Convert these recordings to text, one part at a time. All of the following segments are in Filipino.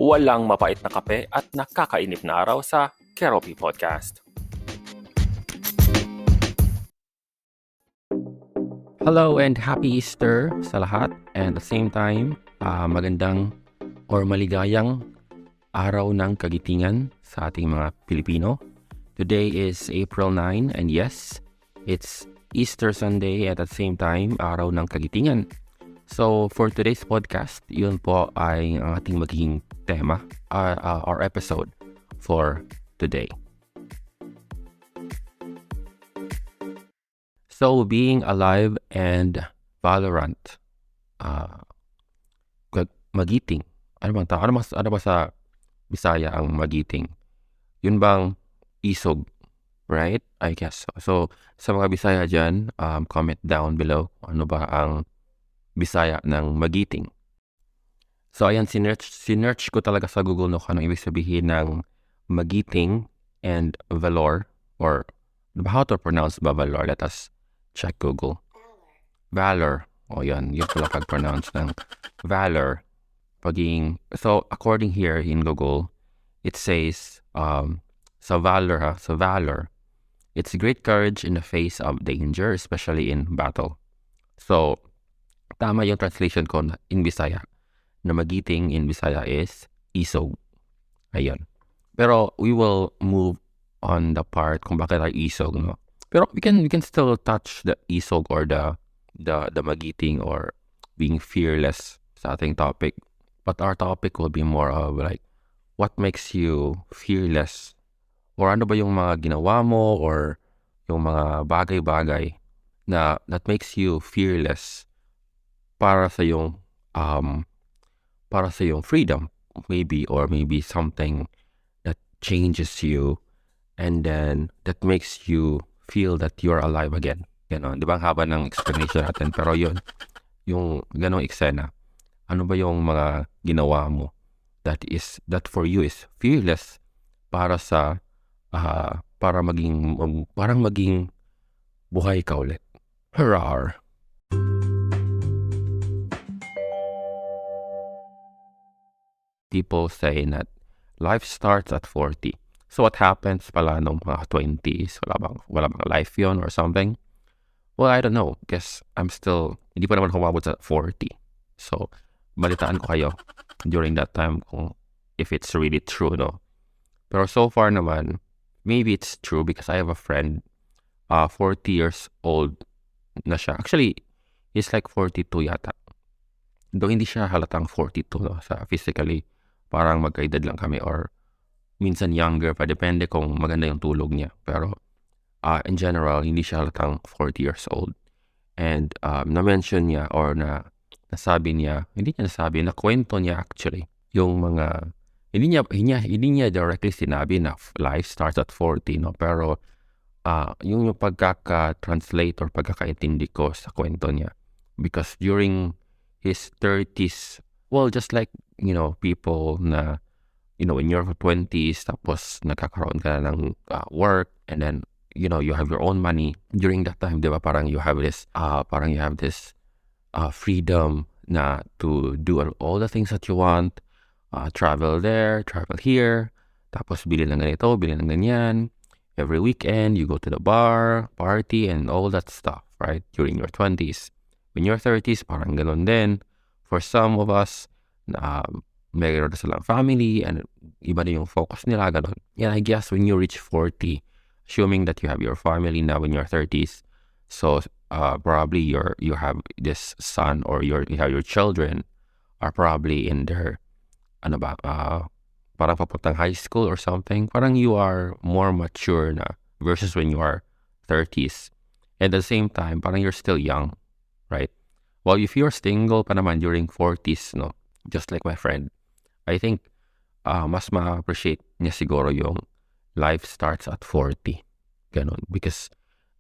walang mapait na kape at nakakainip na araw sa Keroppi Podcast. Hello and happy Easter sa lahat, and at the same time, magandang or maligayang araw ng kagitingan sa ating mga Pilipino. Today is April 9 and yes, it's Easter Sunday at the same time, araw ng kagitingan. So for today's podcast, yun po ay ang ating magiging tema, our episode for today. So being alive and Valorant, magiting. Ano ba sa Bisaya ang magiting? Yun bang isog, right? I guess. So sa mga Bisaya dyan, comment down below ano ba ang Bisaya ng magiting. So ayan, sinearch ko talaga sa Google no kung anong ibig sabihin ng magiting and valor, or how to pronounce ba valor? Let us check Google. Valor. O yan, yun pala pag-pronounce ng valor. So according here in Google, it says, sa valor, it's great courage in the face of danger, especially in battle. So, tama yung translation ko in Bisaya. Na magiting in Bisaya is isog. Ayun. Pero we will move on the part kung bakit ay isog, no? Pero we can still touch the isog or the magiting or being fearless sa ating topic. But our topic will be more of like, what makes you fearless? Or ano ba yung mga ginawa mo or yung mga bagay-bagay na that makes you fearless para sa yung freedom maybe, or maybe something that changes you and then that makes you feel that you're alive again. Ganon. Di ba ang haba ng explanation natin? Pero yun, yung ganong eksena. Ano ba yung mga ginawa mo that for you is fearless para sa parang maging buhay ka ulit. Hurrah! People say that life starts at 40. So what happens pala nung mga 20s? Wala bang life yon or something? Well, I don't know. Guess hindi pa naman humabot sa 40. So, balitaan ko kayo during that time kung if it's really true, no? Pero so far naman, maybe it's true because I have a friend, 40 years old na siya. Actually, he's like 42 yata. Though hindi siya halatang 42, no? Sa physically, parang magkaedad lang kami or minsan younger pa, depende kung maganda yung tulog niya. Pero in general, hindi siya halatang 40 years old. And na-mention niya or nasabi niya, nakwento niya actually, yung mga, hindi niya directly sinabi na life starts at 40, no? Pero yung pagkaka-translate or pagkakaintindi ko sa kwento niya. Because during his 30s, well, just like, people na, in your 20s, tapos nagkakaroon ka na ng work, and then, you have your own money. During that time, di ba, parang you have this freedom na to do all the things that you want, travel there, travel here, tapos bili ng ganito, bili ng ganyan. Every weekend, you go to the bar, party, and all that stuff, right? During your 20s. When your 30s, parang ganun din. For some of us, mayroon na silang family and iba na yung focus nila, ganun. And I guess when you reach 40, assuming that you have your family now in your 30s, so probably you have this son or you have your children are probably in their parang papuntang high school or something. Parang you are more mature na versus when you are 30s. At the same time, parang you're still young, right? Well, if you're single pa naman during 40s, no, just like my friend, I think mas ma-appreciate niya siguro yung life starts at 40. Ganon. Because,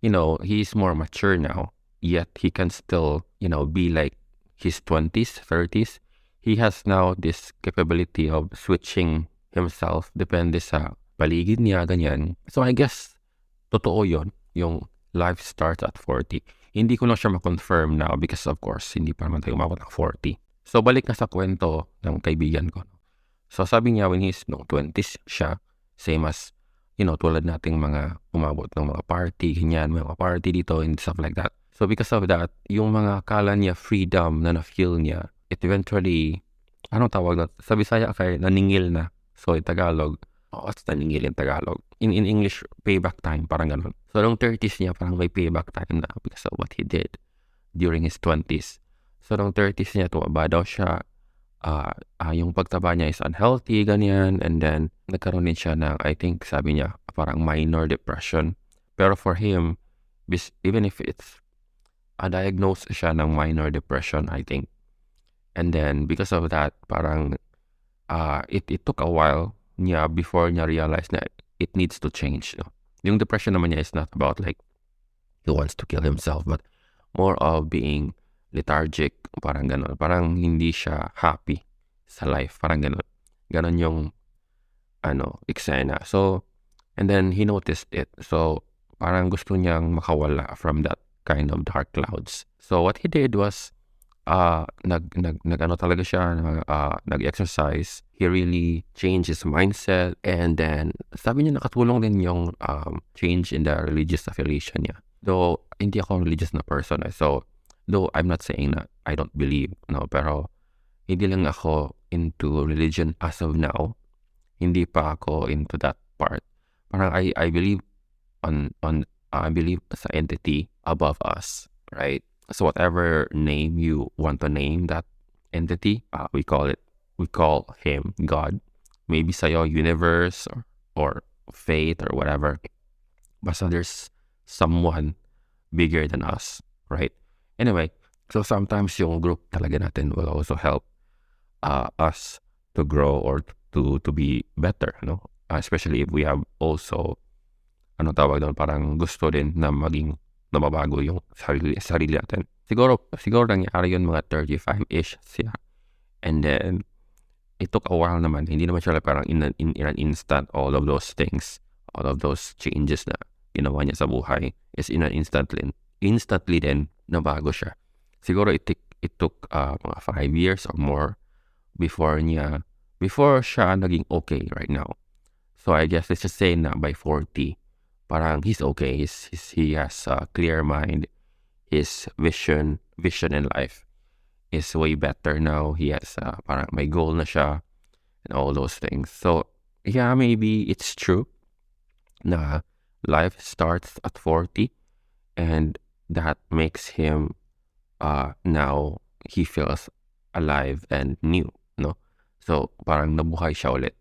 he's more mature now, yet he can still, be like his 20s, 30s. He has now this capability of switching himself depende sa paligid niya, ganyan. So I guess, totoo yon yung life starts at 40. Hindi ko na siya ma-confirm now because of course, hindi pa naman tayo umabot ng 40. So balik na sa kwento ng kaibigan ko. So sabi niya when he's nung 20s siya, same as, tulad nating mga umabot ng mga party, ganyan, mga party dito and stuff like that. So because of that, yung mga akala niya freedom na na-feel niya, it eventually, anong tawag na? Sa Bisaya kay naningil na. So in Tagalog, what's naningil in Tagalog? In English, payback time, parang ganun. So nung 30s niya, parang may payback time na because of what he did during his 20s. So nung 30s niya, tumaba daw siya, yung pagtaba niya is unhealthy, ganyan, and then nagkaroon din siya ng, I think, sabi niya, parang minor depression. Pero for him, even if it's diagnosed siya ng minor depression, I think. And then, because of that, parang, it took a while niya before niya realize na it needs to change. No? Yung depression naman niya is not about like, he wants to kill himself, but more of being lethargic, parang gano'n. Parang hindi siya happy sa life, parang gano'n. Gano'n yung, eksena. So, and then he noticed it. So, parang gusto niyang makawala from that kind of dark clouds. So, what he did was, talaga siya, nag-exercise. He really changed his mindset. And then, sabi niya nakatulong din yung change in the religious affiliation niya. Though, hindi ako religious na person. So, though I'm not saying that I don't believe, pero hindi lang ako into religion as of now. Hindi pa ako into that part. Parang I believe I believe sa entity above us, right? So whatever name you want to name that entity, we call him God. Maybe sa'yo universe or fate or whatever. Basta there's someone bigger than us, right? Anyway, so sometimes yung group talaga natin will also help us to grow or to be better, no? Especially if we have also, parang gusto din na maging mabago yung sarili natin. Siguro nangyari yun mga 35-ish siya. And then, it took a while naman. Hindi naman siya parang in an instant, all of those things, all of those changes na ginawa niya sa buhay is in an instantly din nabago siya. Siguro it took mga 5 years or more before siya naging okay right now. So I guess let's just say na by 40, parang he's okay. He has a clear mind. His vision in life is way better now. He has parang may goal na siya and all those things. So yeah, maybe it's true na life starts at 40 and that makes him now he feels alive and new, no? So parang nabuhay siya ulit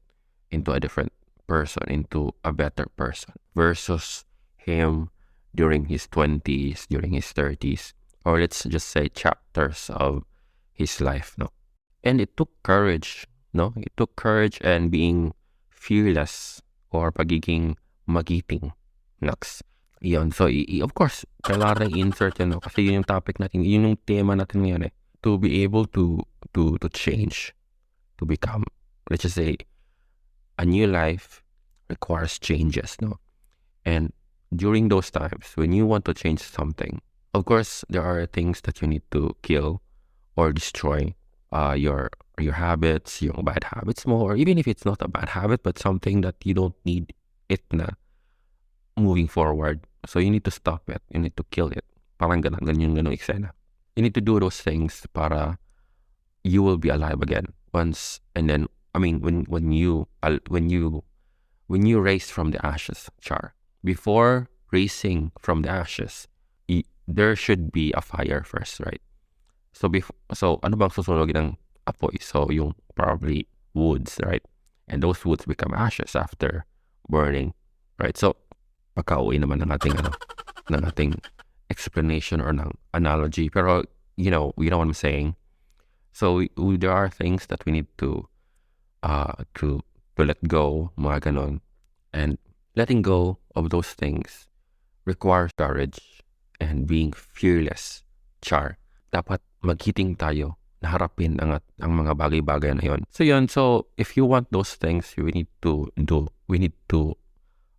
into a different person, into a better person versus him during his 20s, during his 30s, or let's just say chapters of his life, no? And it took courage, no? It took courage and being fearless or pagiging magiting, Nax. Yun. So, of course, kailangan insert yun, no? Kasi yun yung topic natin, yun yung tema natin ngayon, eh. To be able to change, to become, let's just say, a new life requires changes, no? And during those times, when you want to change something, of course, there are things that you need to kill or destroy, your habits, yung bad habits mo, or even if it's not a bad habit, but something that you don't need it na moving forward. So you need to stop it. You need to kill it. Parang ganun eksena. You need to do those things para you will be alive again once. And then, I mean, when you raise from the ashes, Char, before raising from the ashes, there should be a fire first, right? So ano bang susunod ng apoy? So yung probably woods, right? And those woods become ashes after burning, right? So pagka-uwi naman ng ating explanation or ng analogy, pero you know what I'm saying. So there are things that we need to let go, mga ganon. And letting go of those things requires courage and being fearless, Char. Dapat maghiting tayo na harapin ang mga bagay-bagay na yon. So yun, so if you want those things, we need to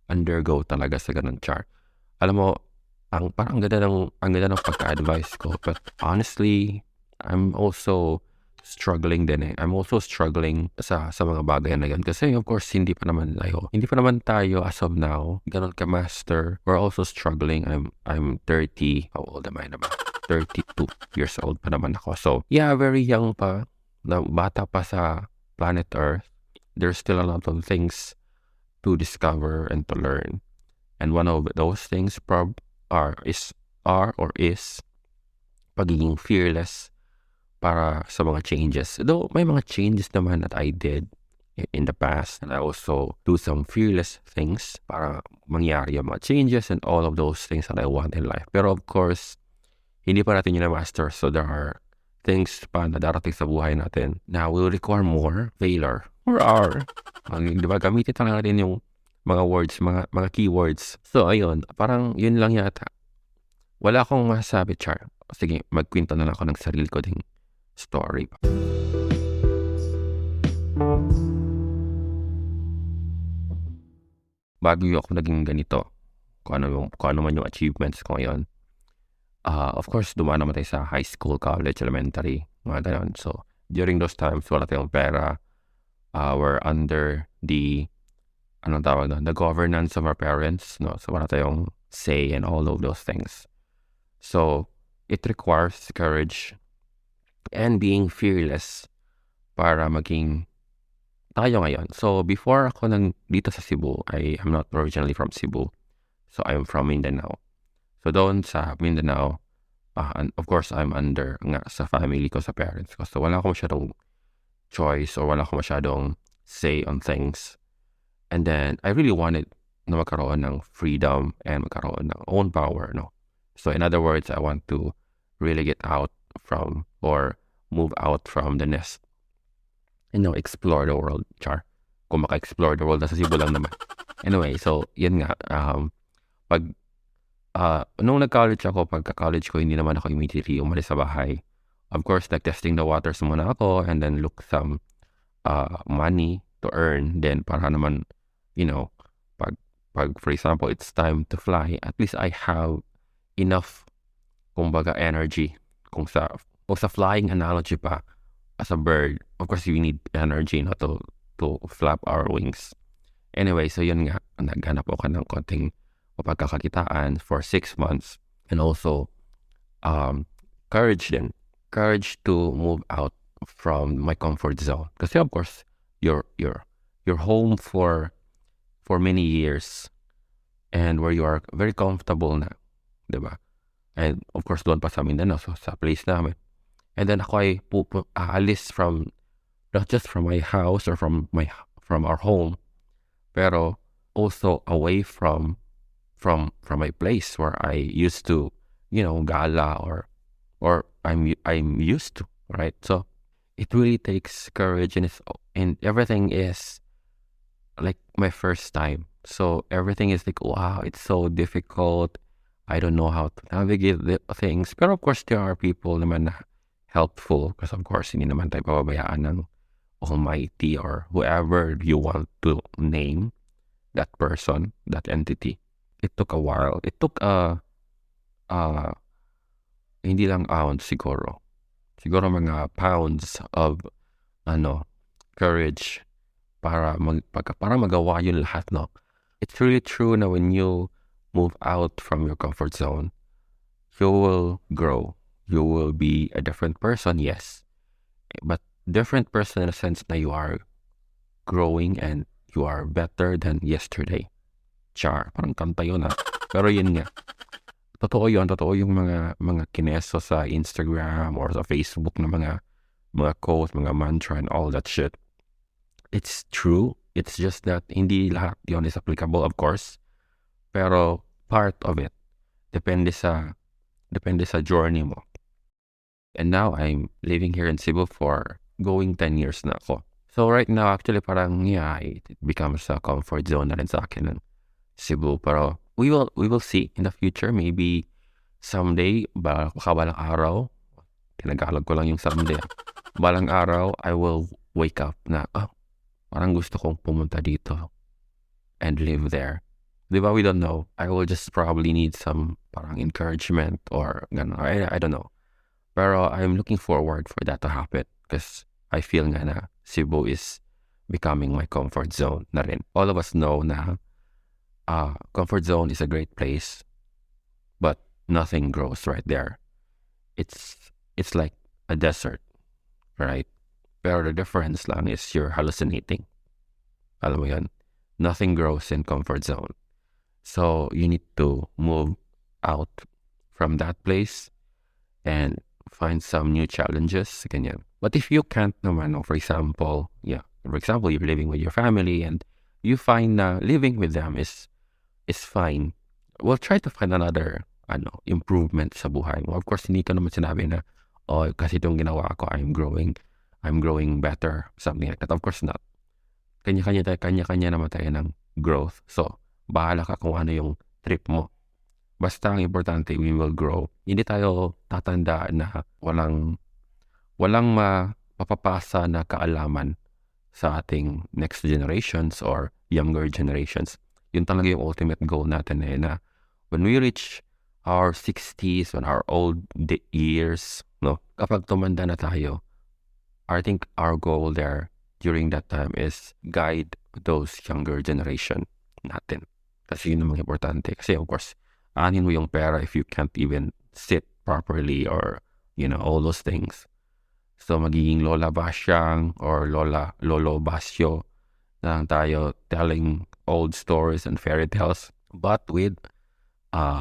undergo talaga sa ganun, Char. Alam mo, ang ganda ng pagka-advise ko, but honestly, I'm also struggling din eh. I'm also struggling sa mga bagay na yun. Kasi of course, hindi pa naman tayo as of now, ganun ka-master. We're also struggling. I'm 30. How old am I na ba? 32 years old pa naman ako. So, yeah, very young pa. Na bata pa sa planet Earth. There's still a lot of things to discover and to learn. And one of those things is pagiging fearless para sa mga changes. Though may mga changes naman that I did in the past, and I also do some fearless things para mangyari yung mga changes and all of those things that I want in life. Pero of course, hindi pa natin yun na-master. So there are things pa na darating sa buhay natin na will require more failure. Di ba? Gamitin talaga natin yung mga words, mga keywords. So ayun, parang yun lang yata. Wala akong masasabi, Char. Sige, magkwento na lang ako ng sarili ko ding story. Bago ako naging ganito, kung ano man yung achievements ko ngayon. Of course, dumaan naman tayo sa high school, college, elementary, mga ganun. So, during those times, wala tayong pera. We're under the governance of our parents, no? So, wala tayong say and all of those things. So, it requires courage and being fearless para maging tayo ngayon. So, before ako dito sa Cebu, I am not originally from Cebu. So, I'm from Mindanao. So, doon sa Mindanao, and of course, I'm under nga sa family ko, sa parents ko. So, wala akong masyadong choice or wala akong masyadong say on things. And then, I really wanted na magkaroon ng freedom and magkaroon ng own power, no? So, in other words, I want to really get out from or move out from the nest. Explore the world, Char. Kung maka-explore the world, nasa Cebu lang naman. Anyway, so, yun nga. Nung nag-college ako, pagka-college ko, hindi naman ako immediately umalis sa bahay. Of course, testing the waters muna ako and then look some money to earn. Then, para naman, pag for example, it's time to fly, at least I have enough, kumbaga, energy. Kung sa flying analogy pa, as a bird, of course, we need energy to flap our wings. Anyway, so yun nga, naghanap ako ng konting pagkakakitaan for 6 months. And also, courage din. Courage to move out from my comfort zone. Kasi of course, you're home for many years and where you are very comfortable na, diba? And of course, doon pa sa Mindanao, so sa place namin. And then ako ay aalis from, not just from my house or from our home, pero also away from my place where I used to, gala or I'm used to, right? So it really takes courage, and everything is like my first time. So everything is like, wow, it's so difficult. I don't know how to navigate the things. Pero of course, there are people naman na helpful because of course, hindi naman tayo pababayaan ng Almighty or whoever you want to name that person, that entity. It took a while. It took hindi lang ounce siguro. Siguro mga pounds of courage para magawa yun lahat, no? It's really true na when you move out from your comfort zone, you will grow. You will be a different person, yes. But different person in a sense na you are growing and you are better than yesterday. Char, parang kanta yun ha. Pero yun nga. Totoo yung mga kineso sa Instagram or sa Facebook na mga quotes, mga mantra and all that shit. It's true. It's just that hindi lahat yun is applicable, of course. Pero part of it depende sa journey mo. And now I'm living here in Cebu for going 10 years na ako. So right now actually parang it becomes a comfort zone na rin sa akin ng Cebu. Pero we will see in the future. Maybe someday, balang araw, tinagalog ko lang yung someday. Balang araw, I will wake up na, parang gusto kong pumunta dito and live there. Diba, we don't know. I will just probably need some parang encouragement or gano'n. I don't know. Pero I'm looking forward for that to happen. Because I feel nga na Cebu is becoming my comfort zone na rin. All of us know na comfort zone is a great place, but nothing grows right there. It's like a desert, right? Pero the difference lang is you're hallucinating. Alam mo yun? Nothing grows in comfort zone. So you need to move out from that place and find some new challenges. Ganyan. But if you can't naman, for example, you're living with your family and you find na living with them is fine. Well, try to find another improvement sa buhay mo. Of course, hindi ka naman sinabi na, kasi itong ginawa ko, I'm growing better, something like that. Of course not. Kanya-kanya naman tayo ng growth. So, bahala ka kung ano yung trip mo. Basta ang importante, we will grow. Hindi tayo tatanda na walang mapapasa na kaalaman sa ating next generations or younger generations. Yun talaga yung ultimate goal natin na when we reach our 60s, when our old years, kapag tumanda na tayo, I think our goal there during that time is guide those younger generation natin. Kasi yun ang importante. Kasi of course, anin mo yung pera if you can't even sit properly or, all those things. So, magiging Lola Basyang or Lolo Basyo na lang tayo telling old stories and fairy tales, but with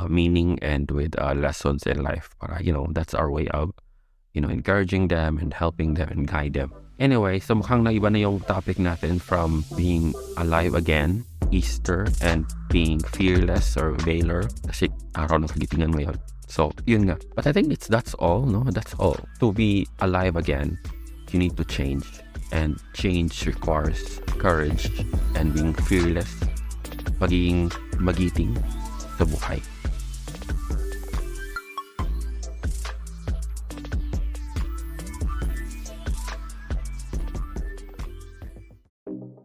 meaning and with lessons in life. Para, that's our way of, encouraging them and helping them and guide them. Anyway, so mukhang naiba na yung topic natin from being alive again, Easter, and being fearless or Valor, kasi araw ng kagitingan ngayon. So, yun nga. But I think that's all, no? That's all. To be alive again, you need to change. And change requires courage and being fearless, pagiging magiting sa buhay.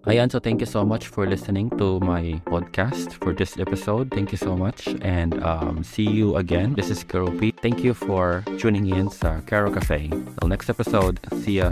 Ayan, so thank you so much for listening to my podcast for this episode. Thank you so much and see you again. This is Karo P. Thank you for tuning in sa Karo Cafe. Till next episode, see ya.